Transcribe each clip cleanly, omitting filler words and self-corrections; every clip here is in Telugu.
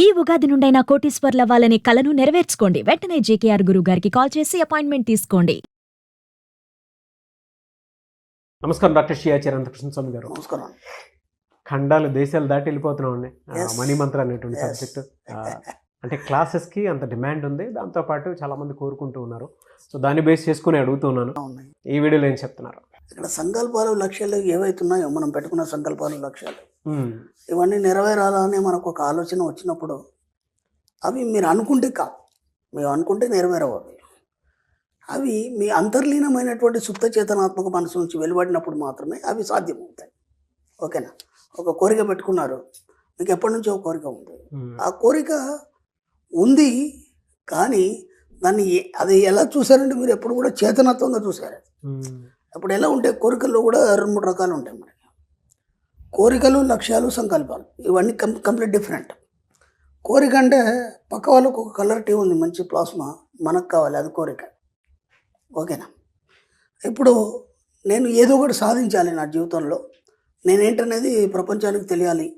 ఈ ఉగాది నుండైనా కోటీశ్వర్లవ్వాలనే కలను నెరవేర్చుకోండి. వెంటనే జేకేఆర్ గురువు గారికి కాల్ చేసి అపాయింట్మెంట్ తీసుకోండి. నమస్కారం డాక్టర్ శ్రీ అనంతకృష్ణ స్వామి గారు. నమస్కారం. ఖండాలు దేశాలు దాటి వెళ్ళిపోతున్నామండి. మనీ మంత్ర అనేటువంటి Yes. సబ్జెక్టు అంటే క్లాసెస్కి అంత డిమాండ్ ఉంది, దాంతోపాటు చాలామంది కోరుకుంటూ ఉన్నారు. సో దాన్ని బేస్ చేసుకుని అడుగుతున్నాను, ఉన్నాయి ఈ వీడియోలో ఏం చెప్తున్నారు? ఇక్కడ సంకల్పాలు లక్ష్యాలు ఏవైతున్నాయో మనం పెట్టుకున్న సంకల్పాలు లక్ష్యాలు ఇవన్నీ నెరవేరాలని మనకు ఒక ఆలోచన వచ్చినప్పుడు అవి మీరు అనుకుంటే కాదు, మేము అనుకుంటే నెరవేరవు. అవి మీ అంతర్లీనమైనటువంటి సుప్త చేతనాత్మక మనసు నుంచి వెలువడినప్పుడు మాత్రమే అవి సాధ్యమవుతాయి. ఓకేనా? ఒక కోరిక పెట్టుకున్నారు, మీకు ఎప్పటి నుంచో ఒక కోరిక ఉంది, ఆ కోరిక ఉంది కానీ దాన్ని అది ఎలా చూసారంటే మీరు ఎప్పుడు కూడా చేతనత్వంగా చూసారు. అప్పుడు ఎలా ఉంటాయి కోరికల్లో కూడా 2-3 రకాలు ఉంటాయి మనకి. కోరికలు, లక్ష్యాలు, సంకల్పాలు ఇవన్నీ కంప్లీట్ డిఫరెంట్. కోరిక అంటే పక్క వాళ్ళకు ఒక కలర్ టీ ఉంది, మంచి ప్లాస్మా, మనకు కావాలి, అది కోరిక. ఓకేనా? ఇప్పుడు నేను ఏదో ఒకటి సాధించాలి నా జీవితంలో, నేనేంటనేది ప్రపంచానికి తెలియాలి,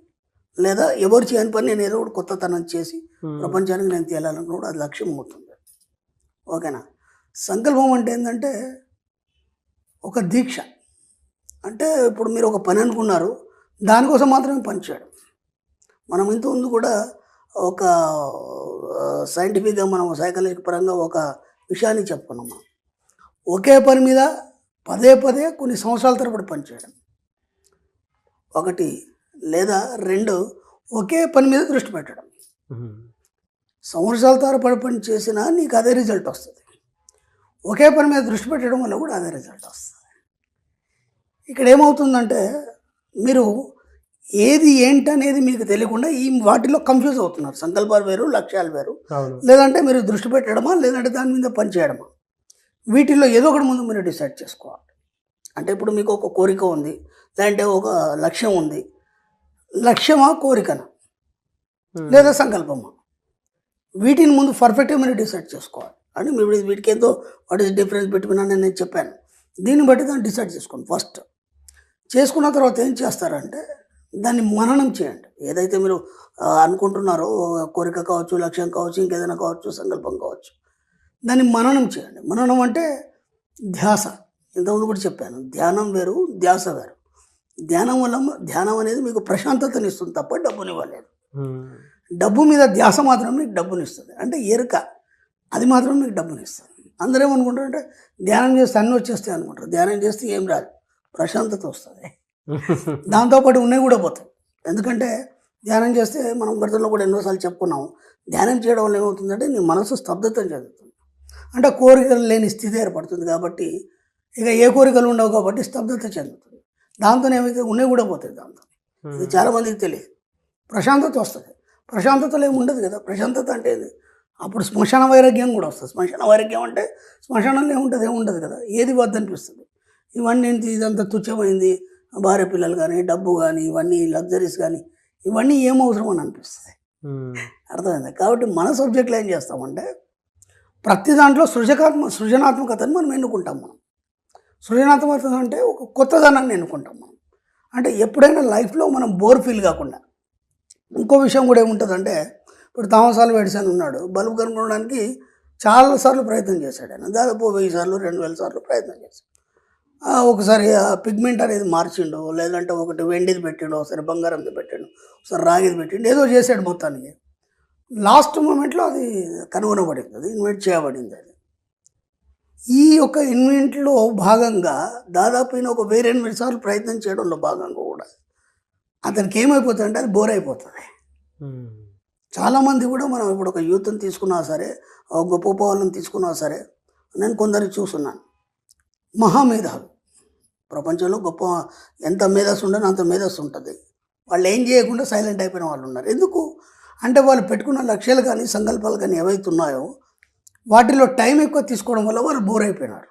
లేదా ఎవరు చేయని పని నేను ఏదో ఒకటి కొత్తతనం చేసి ప్రపంచానికి నేను తేలాలనుకున్నప్పుడు అది లక్ష్యం అవుతుంది. ఓకేనా? సంకల్పం అంటే ఏంటంటే ఒక దీక్ష. అంటే ఇప్పుడు మీరు ఒక పని అనుకున్నారు, దానికోసం మాత్రమే పనిచేయడం. మనం ఇంతకుముందు కూడా ఒక సైంటిఫిక్గా మనం సైకాలజీ పరంగా ఒక విషయాన్ని చెప్పుకున్నాం. మనం ఒకే పని మీద పదే పదే కొన్ని సంవత్సరాల తరబడి పనిచేయడం ఒకటి, లేదా 2 ఒకే పని మీద దృష్టి పెట్టడం. సంవత్సరాల తరబడి పని చేసినా నీకు అదే రిజల్ట్ వస్తుంది. ఒకే పని మీద దృష్టి పెట్టడం వల్ల కూడా అదే రిజల్ట్ వస్తుంది. ఇక్కడ ఏమవుతుందంటే మీరు ఏది ఏంటనేది మీకు తెలియకుండా ఈ వాటిలో కన్ఫ్యూజ్ అవుతున్నారు. సంకల్పాలు వేరు, లక్ష్యాలు వేరు. లేదంటే మీరు దృష్టి పెట్టడమా, లేదంటే దాని మీద పని చేయడమా, వీటిల్లో ఏదో ఒకటి ముందు మీరు డిసైడ్ చేసుకోవాలి. అంటే ఇప్పుడు మీకు ఒక కోరిక ఉంది, లేదంటే ఒక లక్ష్యం ఉంది. లక్ష్యమా, కోరికనా, లేదా సంకల్పమా, వీటిని ముందు పర్ఫెక్ట్గా మీరు డిసైడ్ చేసుకోవాలి. అంటే మీరు వీటికి ఏదో వాట్ ఈస్ డిఫరెన్స్ బిట్వీన్ అని నేను చెప్పాను. దీన్ని బట్టి దాన్ని డిసైడ్ చేసుకోండి. ఫస్ట్ చేసుకున్న తర్వాత ఏం చేస్తారంటే దాన్ని మననం చేయండి. ఏదైతే మీరు అనుకుంటున్నారో, కోరిక కావచ్చు, లక్ష్యం కావచ్చు, ఇంకేదైనా కావచ్చు, సంకల్పం కావచ్చు, దాన్ని మననం చేయండి. మననం అంటే ధ్యాస. ఇంతకుముందు కూడా చెప్పాను, ధ్యానం వేరు, ధ్యాస వేరు. ధ్యానం అనేది మీకు ప్రశాంతతని ఇస్తుంది తప్ప డబ్బునివ్వలేదు. డబ్బు మీద ధ్యాస మాత్రం మీకు డబ్బునిస్తుంది. అంటే ఎరుక, అది మాత్రం మీకు డబ్బునిస్తుంది. అందరూ ఏమనుకుంటారంటే ధ్యానం చేస్తే అన్నీ వచ్చేస్తాయి అనుకుంటారు. ధ్యానం చేస్తే ఏం రాదు, ప్రశాంతత వస్తుంది. దాంతోపాటు ఉన్నాయి కూడా పోతాయి. ఎందుకంటే ధ్యానం చేస్తే మనం గతంలో కూడా ఎన్నోసార్లు చెప్పుకున్నాము, ధ్యానం చేయడం వల్ల ఏమవుతుందంటే నీ మనసు స్తబ్దత చెందుతుంది. అంటే కోరికలు లేని స్థితి ఏర్పడుతుంది. కాబట్టి ఇక ఏ కోరికలు ఉండవు కాబట్టి స్తబ్దత చెందుతుంది. దాంతో ఏమైతే ఉన్నాయి కూడా పోతాయి. దాంతో ఇది చాలామందికి తెలియదు. ప్రశాంతత వస్తుంది. ప్రశాంతతలో ఏమి ఉండదు కదా. ప్రశాంతత అంటే అప్పుడు శ్మశాన వైరాగ్యం కూడా వస్తుంది. శ్మశాన వైరాగ్యం అంటే శ్మశానంలో ఏముంటుంది, ఏముండదు కదా. ఏది వద్దనిపిస్తుంది. ఇవన్నీ ఇదంతా తుచ్చమైంది, భార్య పిల్లలు కానీ, డబ్బు కానీ, ఇవన్నీ లగ్జరీస్ కానీ, ఇవన్నీ ఏం అవసరం అని అనిపిస్తుంది. అర్థమైంది? కాబట్టి మన సబ్జెక్టులో ఏం చేస్తామంటే ప్రతి దాంట్లో సృజనాత్మకతను మనం ఎన్నుకుంటాం. మనం సృజనాత్మకత అంటే ఒక కొత్తదనాన్ని ఎన్నుకుంటాం మనం. అంటే ఎప్పుడైనా లైఫ్లో మనం బోర్ ఫీల్ కాకుండా. ఇంకో విషయం కూడా ఏముంటుందంటే, ఇప్పుడు థామస్ ఆల్వా ఎడిసన్ ఉన్నాడు, బల్బు కనుక్కోవడానికి చాలాసార్లు ప్రయత్నం చేశాడు. ఆయన దాదాపు 1000 సార్లు 2000 సార్లు ప్రయత్నం చేశాడు. ఒకసారి పిగ్మెంట్ అనేది మార్చిండు, లేదంటే ఒకటి వెండిది పెట్టిండు, ఒకసారి బంగారంది పెట్టిండు, ఒకసారి రాగిది పెట్టిండు, ఏదో చేశాడు. మొత్తానికి లాస్ట్ మూమెంట్లో అది కనుగొనబడింది, అది ఇన్వెంట్ చేయబడింది. అది ఈ యొక్క ఇన్వెంట్లో భాగంగా దాదాపు ఒక 1008 సార్లు ప్రయత్నం చేయడంలో భాగంగా కూడా అతనికి ఏమైపోతుందంటే అది బోర్ అయిపోతుంది. చాలామంది కూడా మనం ఇప్పుడు ఒక యూత్ని తీసుకున్నా సరే, ఒక గొప్ప గొప్ప వాళ్ళని తీసుకున్నా సరే, నేను కొందరిని చూస్తున్నాను, మహామేధావి, ప్రపంచంలో గొప్ప ఎంత మేధస్సు ఉండని అంత మేధస్సు ఉంటుంది. వాళ్ళు ఏం చేయకుండా సైలెంట్ అయిపోయిన వాళ్ళు ఉన్నారు. ఎందుకు అంటే వాళ్ళు పెట్టుకున్న లక్ష్యాలు కానీ, సంకల్పాలు కానీ ఏవైతే ఉన్నాయో వాటిలో టైం ఎక్కువ తీసుకోవడం వల్ల వాళ్ళు బోర్ అయిపోయినారు.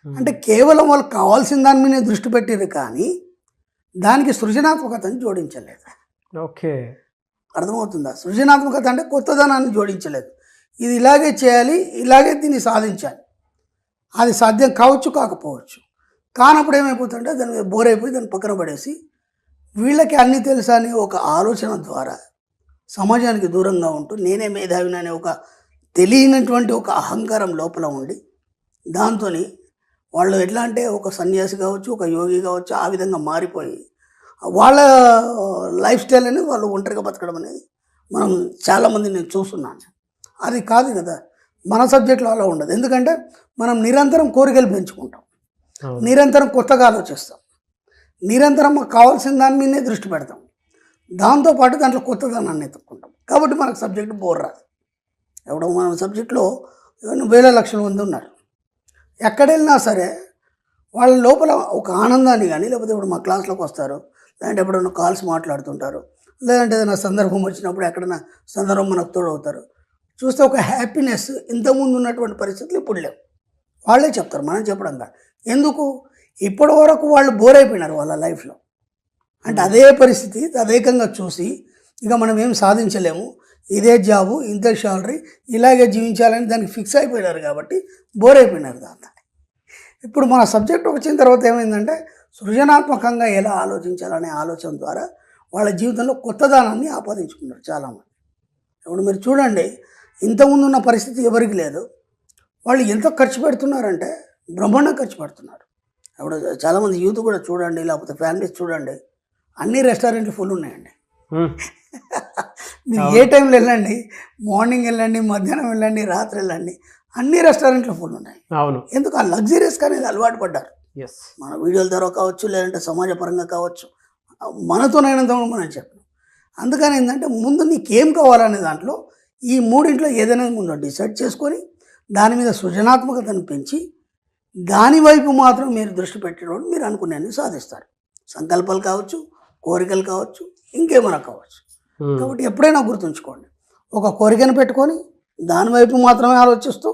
అంటే కేవలం వాళ్ళకి కావాల్సిన దాని మీద దృష్టి పెట్టారు కానీ దానికి సృజనాత్మకతని జోడించలేదు. ఓకే, అర్థమవుతుందా? సృజనాత్మకత అంటే కొత్తదనాన్ని జోడించలేదు. ఇది ఇలాగే చేయాలి, ఇలాగే దీన్ని సాధించాలి. అది సాధ్యం కావచ్చు, కాకపోవచ్చు. కానప్పుడు ఏమైపోతుందంటే దాని మీద బోర్ అయిపోయి దాన్ని పక్కన పడేసి వీళ్ళకి అన్నీ తెలుసా అని ఒక ఆలోచన ద్వారా సమాజానికి దూరంగా ఉంటూ నేనే మేధావిని అనే ఒక తెలియనటువంటి ఒక అహంకారం లోపల ఉండి దాంతో వాళ్ళు ఎట్లా అంటే ఒక సన్యాసి కావచ్చు, ఒక యోగి కావచ్చు, ఆ విధంగా మారిపోయి వాళ్ళ లైఫ్ స్టైల్ అనేది వాళ్ళు ఒంటరిగా బతకడం అనేది మనం చాలామంది నేను చూస్తున్నాను. అది కాదు కదా, మన సబ్జెక్ట్లో అలా ఉండదు. ఎందుకంటే మనం నిరంతరం కోరికలు పెంచుకుంటాం, అవును. నిరంతరం కొత్తగా ఆలోచిస్తాం, నిరంతరం మాకు కావాల్సిన దాని మీదనే దృష్టి పెడతాం, దాంతోపాటు దాంట్లో కొత్తదనాన్ని ఎత్తుక్కుంటాం. కాబట్టి మనకు సబ్జెక్ట్ బోర్ రాదు. ఎవడో మన సబ్జెక్ట్లో వేల లక్షల మంది ఉన్నారు. ఎక్కడెళ్ళినా సరే వాళ్ళ లోపల ఒక ఆనందాన్ని కానీ, లేకపోతే ఇప్పుడు మా క్లాస్లోకి వస్తారు, లేదంటే ఎప్పుడైనా కాల్స్ మాట్లాడుతుంటారు, లేదంటే ఏదైనా సందర్భం వచ్చినప్పుడు ఎక్కడైనా సందర్భం మనకు తోడవుతారు, చూస్తే ఒక హ్యాపీనెస్ ఇంతకుముందు ఉన్నటువంటి పరిస్థితులు ఇప్పుడు లేవు. వాళ్ళే చెప్తారు, మనం చెప్పడం కాదు. ఎందుకు? ఇప్పటి వరకు వాళ్ళు బోర్ అయిపోయినారు వాళ్ళ లైఫ్లో. అంటే అదే పరిస్థితి తదేకంగా చూసి ఇక మనం ఏం సాధించలేము, ఇదే జాబు, ఇంతే శాలరీ, ఇలాగే జీవించాలని దానికి ఫిక్స్ అయిపోయినారు కాబట్టి బోర్ అయిపోయినారు దాంతో. ఇప్పుడు మన సబ్జెక్ట్ వచ్చిన తర్వాత ఏమైందంటే సృజనాత్మకంగా ఎలా ఆలోచించాలనే ఆలోచన ద్వారా వాళ్ళ జీవితంలో కొత్తదనాన్ని ఆపాదించుకున్నారు చాలామంది. ఇప్పుడు మీరు చూడండి, ఇంతకుముందు ఉన్న పరిస్థితి ఎవరికి లేదు. వాళ్ళు ఎంత ఖర్చు పెడుతున్నారంటే బ్రహ్మాండంగా ఖర్చు పెడుతున్నారు. ఇప్పుడు చాలామంది యూత్ కూడా చూడండి, లేకపోతే ఫ్యామిలీస్ చూడండి, అన్ని రెస్టారెంట్లు ఫుల్ ఉన్నాయండి. మీరు ఏ టైంలో వెళ్ళండి, మార్నింగ్ వెళ్ళండి, మధ్యాహ్నం వెళ్ళండి, రాత్రి వెళ్ళండి, అన్ని రెస్టారెంట్లు ఫుల్ ఉన్నాయి. అవును. ఎందుకు? ఆ లగ్జరీస్కి అనేది అలవాటు పడ్డారు. ఎస్. మన వీడియోల ద్వారా కావచ్చు, లేదంటే సమాజపరంగా కావచ్చు, మనతోనైనంత మనం చెప్పాం. అందుకని ఏంటంటే ముందు నీకేం కావాలనే దాంట్లో ఈ మూడింట్లో ఏదైనా ముందు డిసైడ్ చేసుకొని దాని మీద సృజనాత్మకతను పెంచి దాని వైపు మాత్రం మీరు దృష్టి పెట్టడం మీరు అనుకునేది సాధిస్తారు. సంకల్పాలు కావచ్చు, కోరికలు కావచ్చు, ఇంకేమైనా కావచ్చు. కాబట్టి ఎప్పుడైనా గుర్తుంచుకోండి, ఒక కోరికను పెట్టుకొని దాని వైపు మాత్రమే ఆలోచిస్తూ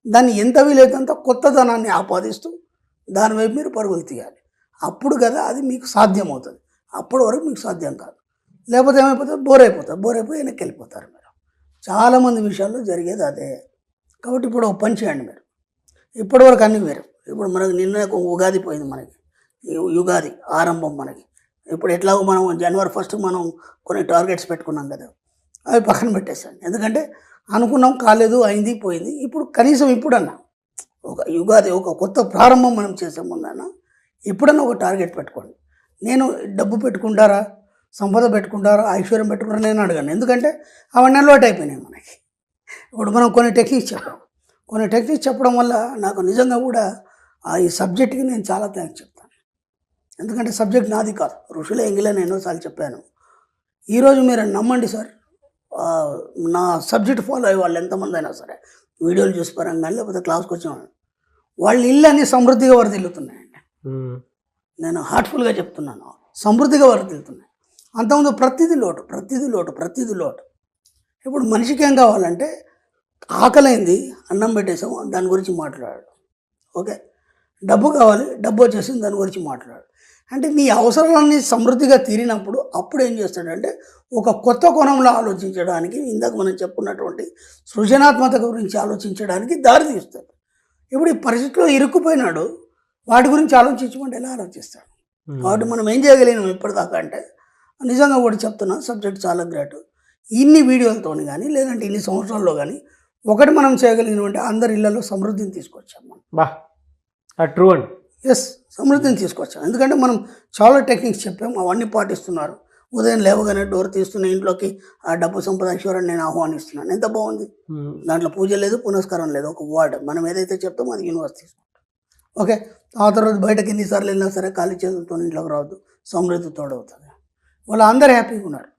దాన్ని ఎంత వీలైతే కొత్తదనాన్ని ఆపాదిస్తూ దాని వైపు మీరు పరుగులు తీయాలి. అప్పుడు కదా అది మీకు సాధ్యమవుతుంది. అప్పటి వరకు మీకు సాధ్యం కాదు. లేకపోతే ఏమైపోతుంది, బోర్ అయిపోయి వెనక్కి వెళ్ళిపోతారు మీరు. చాలామంది విషయాల్లో జరిగేది అదే. కాబట్టి ఇప్పుడు ఒక పని చేయండి మీరు. ఇప్పటివరకు అన్నీ వేరు. ఇప్పుడు మనకు నిన్న ఉగాది పోయింది, మనకి యుగాది ఆరంభం మనకి. ఇప్పుడు ఎట్లాగో మనం జనవరి 1 మనం కొన్ని టార్గెట్స్ పెట్టుకున్నాం కదా, అవి పక్కన పెట్టేసాను. ఎందుకంటే అనుకున్నాం, కాలేదు, అయింది, పోయింది. ఇప్పుడు కనీసం ఇప్పుడన్నా ఒక యుగాది, ఒక కొత్త ప్రారంభం మనం చేసే ముందన్నా ఎప్పుడన్నా ఒక టార్గెట్ పెట్టుకోండి. నేను డబ్బు పెట్టుకుంటారా, సంపద పెట్టుకుంటారా, ఐశ్వర్యం పెట్టుకుంటారా నేను అడగాను. ఎందుకంటే అవన్నీ అలవాటు అయిపోయినాయి మనకి. ఇప్పుడు మనం కొన్ని టెక్నిక్స్ చెప్పడం వల్ల నాకు నిజంగా కూడా ఈ సబ్జెక్ట్కి నేను చాలా థ్యాంక్స్ చెప్తాను. ఎందుకంటే సబ్జెక్ట్ నాది కాదు, ఋషుల ఎంగిలే నేను ఎన్నోసార్లు చెప్పాను. ఈరోజు మీరు నమ్మండి సార్, నా సబ్జెక్ట్ ఫాలో అయ్యే వాళ్ళు ఎంతమంది అయినా సరే, వీడియోలు చూసి పరంగా లేకపోతే క్లాస్కి వచ్చిన వాళ్ళ ఇల్లు అన్నీ సమృద్ధిగా వరదిల్లుతున్నాయండి. నేను హార్ట్ఫుల్గా చెప్తున్నాను, సమృద్ధిగా వరదిల్లుతున్నాయి. అంతకుముందు ప్రతిదీ లోటు. ఇప్పుడు మనిషికి ఏం కావాలంటే ఆకలైంది, అన్నం పెట్టేసాము, దాని గురించి మాట్లాడాడు. ఓకే, డబ్బు కావాలి, డబ్బు వచ్చేసింది, దాని గురించి మాట్లాడాడు. అంటే నీ అవసరాలన్నీ సమృద్ధిగా తీరినప్పుడు అప్పుడు ఏం చేస్తాడంటే ఒక కొత్త కోణంలో ఆలోచించడానికి, ఇందాక మనం చెప్పుకున్నటువంటి సృజనాత్మకత గురించి ఆలోచించడానికి దారి తీస్తాడు. ఇప్పుడు ఈ పరిస్థితిలో ఇరుక్కుపోయినాడు, వాటి గురించి ఆలోచించమంటే ఎలా ఆలోచిస్తాడు? కాబట్టి మనం ఏం చేయగలిగినాం ఇప్పటిదాకా అంటే, నిజంగా కూడా చెప్తున్నా, సబ్జెక్ట్ చాలా గ్రేట్. ఇన్ని వీడియోలతో కానీ, లేదంటే ఇన్ని సంవత్సరాల్లో కానీ ఒకటి మనం చేయగలిగినటువంటి అందరి ఇళ్లలో సమృద్ధిని తీసుకొచ్చాం మనం. ట్రూ అండి. ఎస్, సమృద్ధిని తీసుకొచ్చాం. ఎందుకంటే మనం చాలా టెక్నిక్స్ చెప్పాము, అవన్నీ పాటిస్తున్నారు. ఉదయం లేవగానే డోర్ తీస్తున్న ఇంట్లోకి ఆ డబ్బు సంపద ఐశ్వర్యాన్ని నేను ఆహ్వానిస్తున్నాను. ఎంత బాగుంది. దాంట్లో పూజ లేదు, పునస్కారం లేదు, ఒక వర్డ్. మనం ఏదైతే చెప్తామో అది యూనివర్స్ తీసుకుంటాం. ఓకే, ఆ తర్వాత బయటకు ఎన్నిసార్లు వెళ్ళినా సరే ఖాళీ చేతులతో ఇంట్లోకి రావద్దు, సమృద్ధి తోడవుతుంది. వాళ్ళు అందరు హ్యాపీగా ఉన్నారు,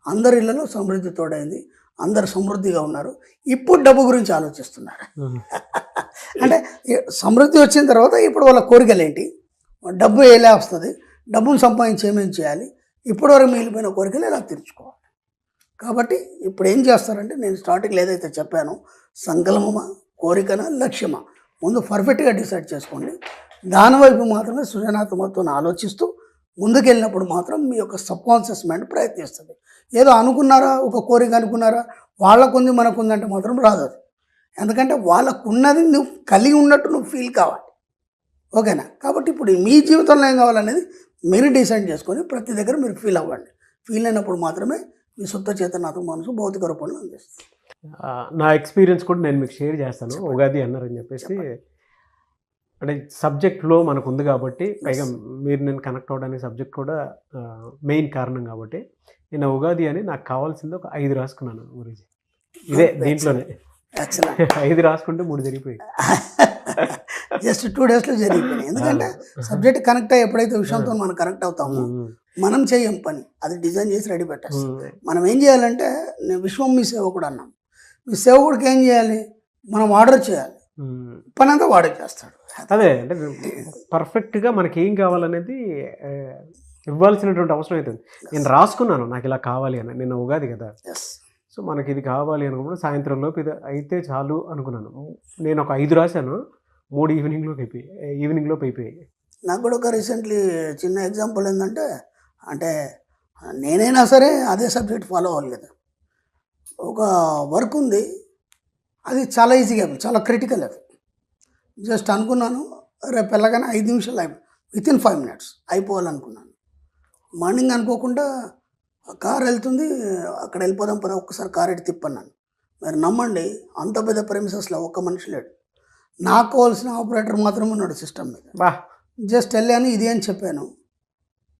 అందరి ఇళ్లలో సమృద్ధి తోడైంది, అందరు సమృద్ధిగా ఉన్నారు. ఇప్పుడు డబ్బు గురించి ఆలోచిస్తున్నారు. అంటే సమృద్ధి వచ్చిన తర్వాత ఇప్పుడు వాళ్ళ కోరికలు ఏంటి, డబ్బు ఎలా వస్తుంది, డబ్బును సంపాదించి ఏమేమి చేయాలి, ఇప్పటివరకు మిగిలిపోయిన కోరికలు ఎలా తీర్చుకోవాలి. కాబట్టి ఇప్పుడు ఏం చేస్తారంటే, నేను స్టార్టింగ్లో ఏదైతే చెప్పానో, సంకల్పమా, కోరికనా, లక్ష్యమా, ముందు పర్ఫెక్ట్గా డిసైడ్ చేసుకోండి. దానివైపు మాత్రమే సృజనాత్మకతతో ఆలోచిస్తూ ముందుకెళ్ళినప్పుడు మాత్రం మీ యొక్క సబ్కాన్షియస్ మైండ్ ప్రయత్నిస్తుంది. ఏదో అనుకున్నారా, ఒక కోరిక అనుకున్నారా, వాళ్ళకుంది మనకుందంటే మాత్రం రాదు. ఎందుకంటే వాళ్ళకున్నది నువ్వు కలిగి ఉన్నట్టు నువ్వు ఫీల్ కావాలి. ఓకేనా? కాబట్టి ఇప్పుడు మీ జీవితంలో ఏం కావాలనేది మీరు డిసైడ్ చేసుకొని ప్రతి దగ్గర మీరు ఫీల్ అవ్వండి. ఫీల్ అయినప్పుడు మాత్రమే మీ సుప్త చేతనాత్మ మనసు భౌతిక రూపంలో అందిస్తుంది. నా ఎక్స్పీరియన్స్ కూడా నేను మీకు షేర్ చేస్తాను. ఉగాది అన్నారని చెప్పేసి, అంటే సబ్జెక్ట్లో మనకు ఉంది కాబట్టి, పైగా మీరు నేను కనెక్ట్ అవ్వడానికి సబ్జెక్ట్ కూడా మెయిన్ కారణం కాబట్టి, నేను ఉగాది అని నాకు కావాల్సింది ఒక 5 రాసుకున్నాను గురించి. ఇదే దీంట్లోనే ఎక్సలెంట్. 5 రాసుకుంటే 3 జరిగిపోయి. జస్ట్ 2 డేస్లో జరిగిపోయినాయి. ఎందుకంటే సబ్జెక్ట్ కనెక్ట్ అయ్యి ఎప్పుడైతే విషయంతో మనం కనెక్ట్ అవుతామో మనం చేయం పని, అది డిజైన్ చేసి రెడీ పెట్టేస్తాం. మనం ఏం చేయాలంటే, నేను విశ్వం మీ సేవకుడు అన్నాం. మీ సేవకుడికి ఏం చేయాలి, మనం ఆర్డర్ చేయాలి, పని అంతా వాడే చేస్తాడు. అదే అంటే పర్ఫెక్ట్గా మనకి ఏం కావాలనేది ఇవ్వాల్సినటువంటి అవసరం అవుతుంది. నేను రాసుకున్నాను నాకు ఇలా కావాలి అని, నిన్న ఉగాది కదా. సో మనకి ఇది కావాలి అనుకున్నప్పుడు సాయంత్రం లోపు ఇది అయితే చాలు అనుకున్నాను. నేను ఒక 5 రాశాను, 3 ఈవినింగ్లోపు అయిపోయాయి. నాకు కూడా ఒక రీసెంట్లీ చిన్న ఎగ్జాంపుల్ ఏంటంటే, అంటే నేనైనా సరే అదే సబ్జెక్ట్ ఫాలో అవ్వాలి కదా. ఒక వర్క్ ఉంది, అది చాలా ఈజీగా చాలా క్రిటికల్. అది జస్ట్ అనుకున్నాను రేపు వెళ్ళగానే 5 నిమిషాలు వితిన్ 5 minutes అయిపోవాలనుకున్నాను. మార్నింగ్ అనుకోకుండా కార్ వెళ్తుంది, అక్కడ వెళ్ళిపోదాం పద ఒక్కసారి కార్ ఎట్టి తిప్పన్నాను. మీరు నమ్మండి, అంత పెద్ద ప్రెమిసెస్లో ఒక్క మనిషి లేడు. నాకు కావాల్సిన ఆపరేటర్ మాత్రమే ఉన్నాడు సిస్టమ్ మీద. జస్ట్ వెళ్ళాను, ఇది అని చెప్పాను,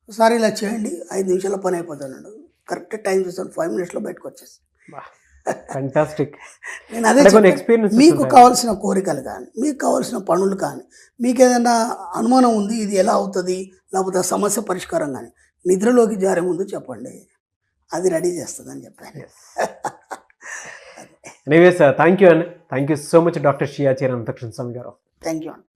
సార్ ఇలా చేయండి 5 నిమిషాల పని అయిపోతాను. కరెక్ట్ టైం చూసాను, 5 minutesలో బయటకు వచ్చేసి. ఫ్యాంటాస్టిక్. నేను అదే ఎక్స్పీరియన్స్. మీకు కావాల్సిన కోరికలు కానీ, మీకు కావాల్సిన పనులు కానీ, మీకు ఏదైనా అనుమానం ఉంది ఇది ఎలా అవుతుంది, లేకపోతే సమస్య పరిష్కారం కానీ, నిద్రలోకి జారే ముందు చెప్పండి, అది రెడీ చేస్తుందని చెప్పాను. ఎనీవేస్ థ్యాంక్ యూ అండి. Thank you so much doctor షియాచేరి అనంతకృష్ణ స్వామి గారు. థ్యాంక్ యూ అండి.